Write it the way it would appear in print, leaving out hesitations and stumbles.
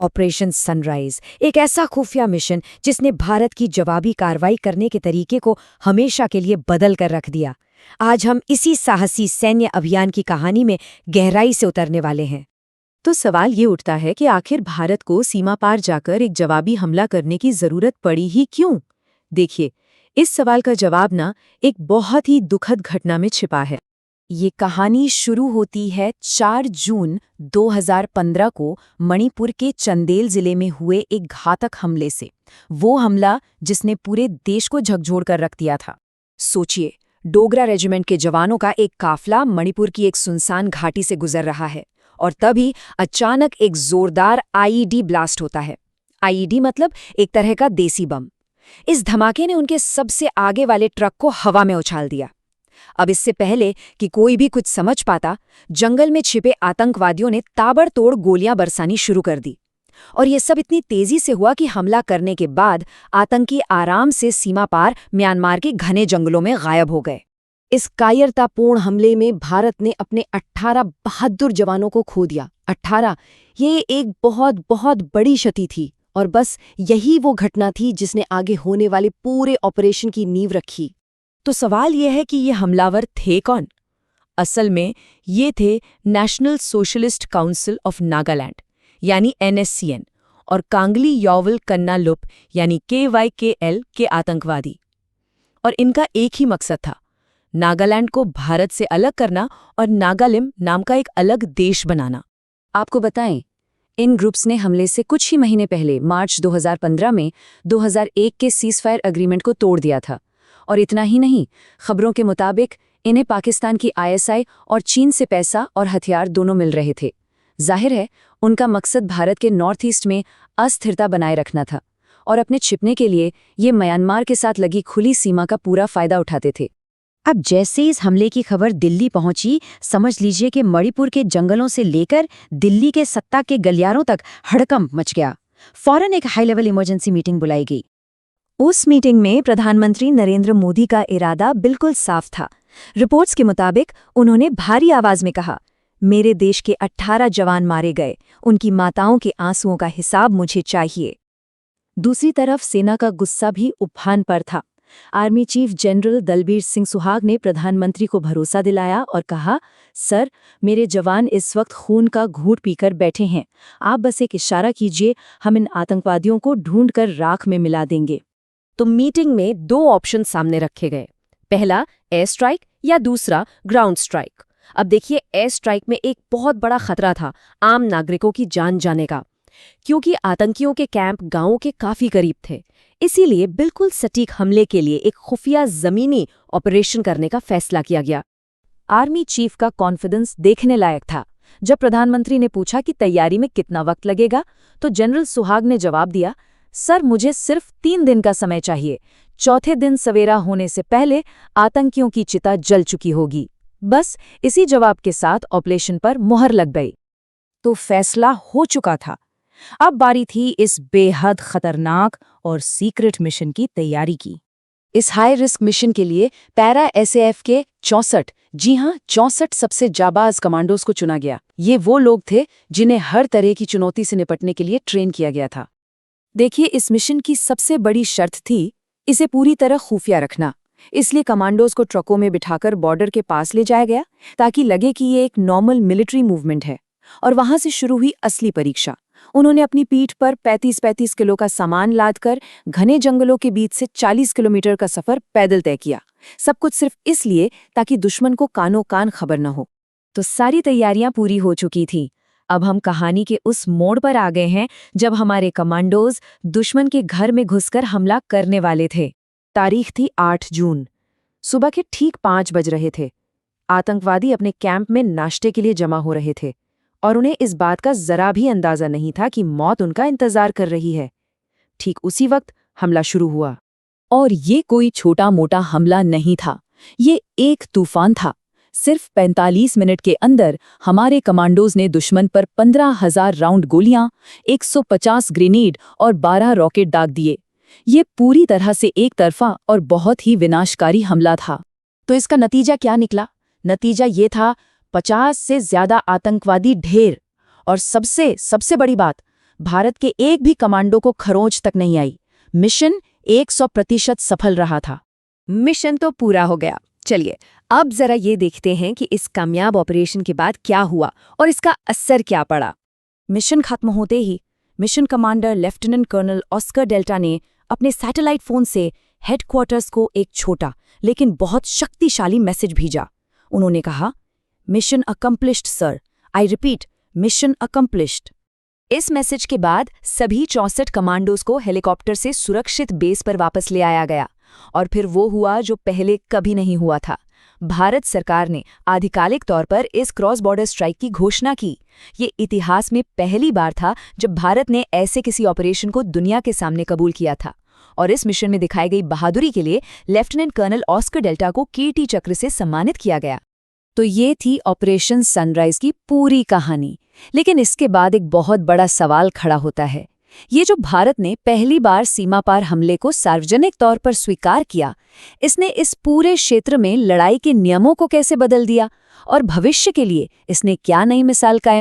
Operation sunrise, एक ऐसा खुफिया मिशन जिसने भारत की जवाबी कार्रवाई करने के तरीके को हमेशा के लिए बदल कर रख दिया। आज हम इसी साहसी सैन्य अभियान की कहानी में गहराई से उतरने वाले हैं। तो सवाल ये उठता है कि आखिर भारत को सीमा पार जाकर एक जवाबी हमला करने की जरूरत पड़ी ही क्यों? देखिए, इस सवाल का जवाब एक बहुत ही दुखद घटना में छिपा है। ये कहानी शुरू होती है 4 जून 2015 को मणिपुर के चंदेल जिले में हुए एक घातक हमले से। वो हमला जिसने पूरे देश को झकझोर कर रख दिया था। सोचिए, डोगरा रेजिमेंट के जवानों का एक काफिला मणिपुर की एक सुनसान घाटी से गुजर रहा है और तभी अचानक एक जोरदार आईईडी ब्लास्ट होता है। आईईडी मतलब एक तरह का देसी बम। इस धमाके ने उनके सबसे आगे वाले ट्रक को हवा में उछाल दिया। अब इससे पहले कि कोई भी कुछ समझ पाता, जंगल में छिपे आतंकवादियों ने ताबड़तोड़ गोलियां बरसानी शुरू कर दी। और ये सब इतनी तेजी से हुआ कि हमला करने के बाद आतंकी आराम से सीमा पार म्यांमार के घने जंगलों में गायब हो गए। इस कायरतापूर्ण हमले में भारत ने अपने 18 बहादुर जवानों को खो दिया। 18, ये एक बहुत बहुत बड़ी क्षति थी और बस यही वो घटना थी जिसने आगे होने वाले पूरे ऑपरेशन की नींव रखी। तो सवाल यह है कि ये हमलावर थे कौन? असल में ये थे national socialist council of Nagaland यानी NSCN और कांगली यौवल कन्नालुप यानी KYKL के आतंकवादी। और इनका एक ही मकसद था, नागालैंड को भारत से अलग करना और नागालिम नाम का एक अलग देश बनाना। आपको बताएं, इन ग्रुप्स ने हमले से कुछ ही महीने पहले मार्च 2015 में 2001 के सीज़फायर एग्रीमेंट को तोड़ दिया था। और इतना ही नहीं, खबरों के मुताबिक इन्हें पाकिस्तान की ISI और चीन से पैसा और हथियार दोनों मिल रहे थे। जाहिर है, उनका मकसद भारत के नॉर्थ ईस्ट में अस्थिरता बनाए रखना था और अपने छिपने के लिए ये म्यांमार के साथ लगी खुली सीमा का पूरा फायदा उठाते थे। अब जैसे इस हमले की खबर दिल्ली पहुंची, समझ लीजिए कि मणिपुर के जंगलों से लेकर दिल्ली के सत्ता के गलियारों तक हड़कंप मच गया। फौरन एक हाई लेवल इमरजेंसी मीटिंग बुलाई गई। उस मीटिंग में प्रधानमंत्री नरेंद्र मोदी का इरादा बिल्कुल साफ था। रिपोर्ट्स के मुताबिक उन्होंने भारी आवाज में कहा, मेरे देश के 18 जवान मारे गए, उनकी माताओं के आंसुओं का हिसाब मुझे चाहिए। दूसरी तरफ सेना का गुस्सा भी उफान पर था। Army chief general Dalbir Singh Suhag ने प्रधानमंत्री को भरोसा दिलाया और कहा, सर, मेरे जवान इस वक्त खून का घूंट पीकर बैठे हैं। आप बस एक इशारा कीजिए, हम इन आतंकवादियों को ढूंढकर राख में मिला देंगे। तो मीटिंग में 2 ऑप्शन सामने रखे गए। पहला एयर स्ट्राइक या दूसरा ग्राउंड स्ट्राइक। अब देखिए, एयर स्ट्राइक में एक बहुत बड़ा खतरा था आम नागरिकों की जान जाने का, क्योंकि आतंकियों के कैंप गांवों के काफी करीब थे। इसीलिए बिल्कुल सटीक हमले के लिए एक खुफिया जमीनी ऑपरेशन करने का फैसला किया गया। आर्मी चीफ का कॉन्फिडेंस देखने लायक था। जब प्रधानमंत्री ने पूछा कि तैयारी में कितना वक्त लगेगा, तो जनरल सुहाग ने जवाब दिया, सर, मुझे सिर्फ 3 दिन का समय चाहिए। चौथे दिन सवेरा होने से पहले आतंकियों की चिता जल चुकी होगी। बस इसी जवाब के साथ ऑपरेशन पर मुहर लग गई। तो फैसला हो चुका था। अब बारी थी इस बेहद खतरनाक और सीक्रेट मिशन की तैयारी की। इस हाई रिस्क मिशन के लिए पैरा SAF के 64, जी हां, 64 सबसे जाबाज कमांडोज को चुना गया। ये वो लोग थे जिन्हें हर तरह की चुनौती से निपटने के लिए ट्रेन किया गया था। देखिए, इस मिशन की सबसे बड़ी शर्त थी इसे पूरी तरह खुफिया रखना। इसलिए कमांडोज को ट्रकों में बिठाकर बॉर्डर के पास ले जाया गया ताकि लगे कि ये एक नॉर्मल मिलिट्री मूवमेंट है। और वहां से शुरू हुई असली परीक्षा। उन्होंने अपनी पीठ पर 35-35 किलो का सामान लादकर घने जंगलों के बीच से 40 किलोमीटर का सफर पैदल तय किया। सब कुछ सिर्फ इसलिए ताकि दुश्मन को कानो कान खबर न हो। तो सारी तैयारियां पूरी हो चुकी थीं। अब हम कहानी के उस मोड़ पर आ गए हैं जब हमारे कमांडोज दुश्मन के घर में घुसकर हमला करने वाले थे। तारीख थी 8 जून। सुबह के ठीक 5 बज रहे थे। आतंकवादी अपने कैंप में नाश्ते के लिए जमा हो रहे थे और उन्हें इस बात का जरा भी अंदाजा नहीं था कि मौत उनका इंतजार कर रही है। ठीक उसी वक्त हमला शुरू हुआ। और ये कोई छोटा मोटा हमला नहीं था, ये एक तूफान था। सिर्फ 45 मिनट के अंदर हमारे कमांडोज ने दुश्मन पर 15,000 राउंड गोलियां, 150 ग्रेनेड और 12 रॉकेट दाग दिए। ये पूरी तरह से एक तरफा और बहुत ही विनाशकारी हमला था। तो इसका नतीजा क्या निकला? नतीजा ये था, 50 से ज्यादा आतंकवादी ढेर। और सबसे बड़ी बात, भारत के एक भी कमांडो को खरोंच तक नहीं आई। मिशन 100% सफल रहा था। मिशन तो पूरा हो गया। चलिए अब जरा ये देखते हैं कि इस कामयाब ऑपरेशन के बाद क्या हुआ और इसका असर क्या पड़ा। मिशन खत्म होते ही mission commander lieutenant colonel Oscar Delta ने अपने सैटेलाइट फोन से हेडक्वार्टर्स को एक छोटा लेकिन बहुत शक्तिशाली मैसेज भेजा। उन्होंने कहा, mission accomplished sir, I repeat, mission accomplished. इस मैसेज के बाद सभी 64 कमांडोज को हेलीकॉप्टर से सुरक्षित बेस पर वापस ले आया गया और फिर वो हुआ जो पहले कभी नहीं हुआ था। भारत सरकार ने आधिकारिक तौर पर इस क्रॉस बॉर्डर स्ट्राइक की घोषणा की। ये इतिहास में पहली बार था जब भारत ने ऐसे किसी ऑपरेशन को दुनिया के सामने कबूल किया था। और इस मिशन में दिखाई गई बहादुरी के लिए लेफ्टिनेंट कर्नल ऑस्कर डेल्टा को कीर्ति चक्र से सम्मानित किया गया। तो ये थी ऑपरेशन सनराइज की पूरी कहानी। लेकिन इसके बाद एक बहुत बड़ा सवाल खड़ा होता है। ये जो भारत ने पहली बार सीमा पार हमले को सार्वजनिक तौर पर स्वीकार किया, इसने इस पूरे क्षेत्र में लड़ाई के नियमों को कैसे बदल दिया और भविष्य के लिए इसने क्या नई मिसाल कायम